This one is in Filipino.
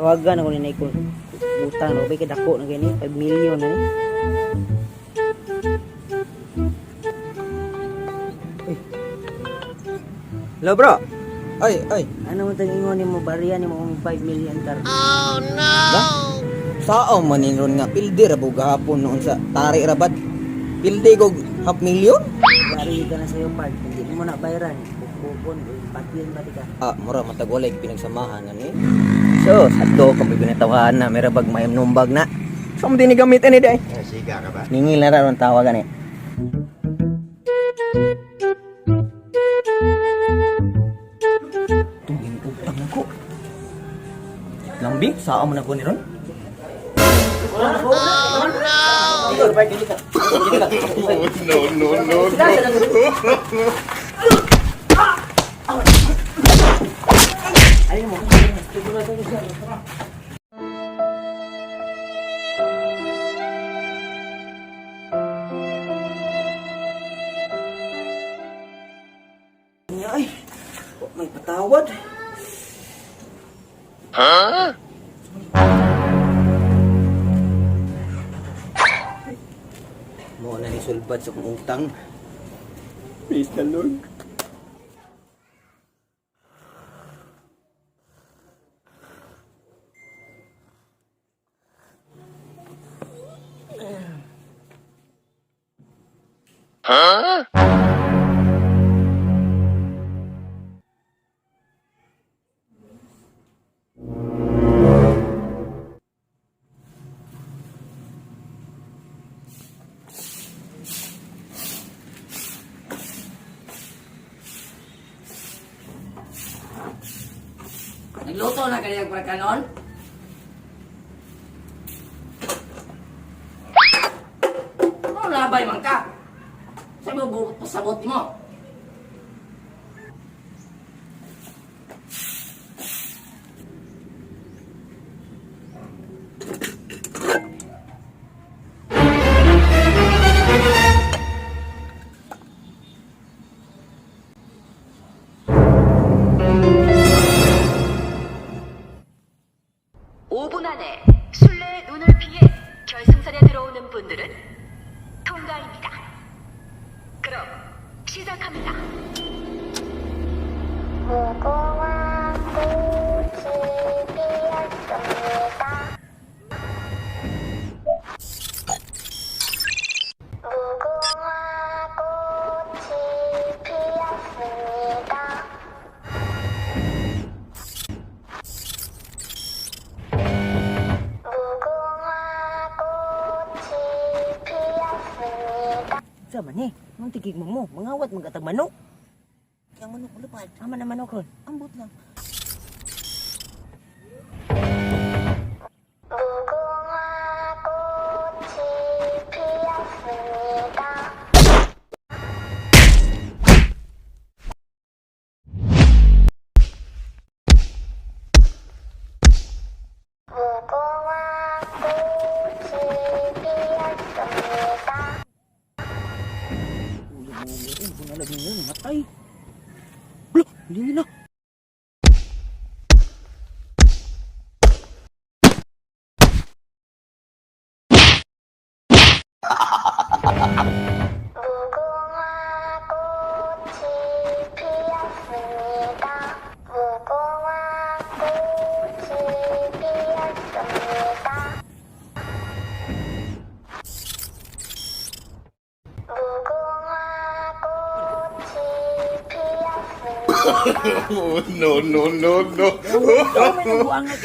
Tawagan ako ni ko utang no kay dako na gani 5 million na ni. Hello bro. Ay. Ano man tang ingon nimo bariya nimo kung 5 million tar. Da? Sao maninon nga pilde ra bug gahapon noon sa tari rabat. Pilde ko half million? Bari ka na sa iyo part, hindi mo na bayaran. Bukbukon, patil ba di ka? Mura matag walay pinagsamahan ani. So, sadto ko binatawahan na may rabag mayam numbag na. So mo din gamit ani day. Siga ka ba? Ningil na ra ron tawagan eh. Tungin utang ko. Lambing, saan mo na ko ni ron? No. Ayun mo. Ay, may patawad. Mo na ni sulbad sa kong utang. Please na Lord. Nagluto na kaya para kanon? Ano labay man ka? Sabi mo, pasabot mo. 안에 술래의 눈을 피해 결승선에 들어오는 분들은 통과입니다. 그럼 시작합니다. 무궁화 꽃이 피었습니다. 무궁화 꽃이 피었습니다. Sama ni, nung tigig mo, mangawat magatag manok. Yang manok lupad. Ama na manok ron. Ambot lang. 무궁화 꽃이 피었습니다. 무궁화 꽃이 피었습니다. Kung nalagyan yun, matay. Wala, hindi na. 무궁화 꽃이 피었습니다. 무궁화 꽃이 피었습니다. 무궁화 꽃이 피었습니다. No. Dami ng buwangat.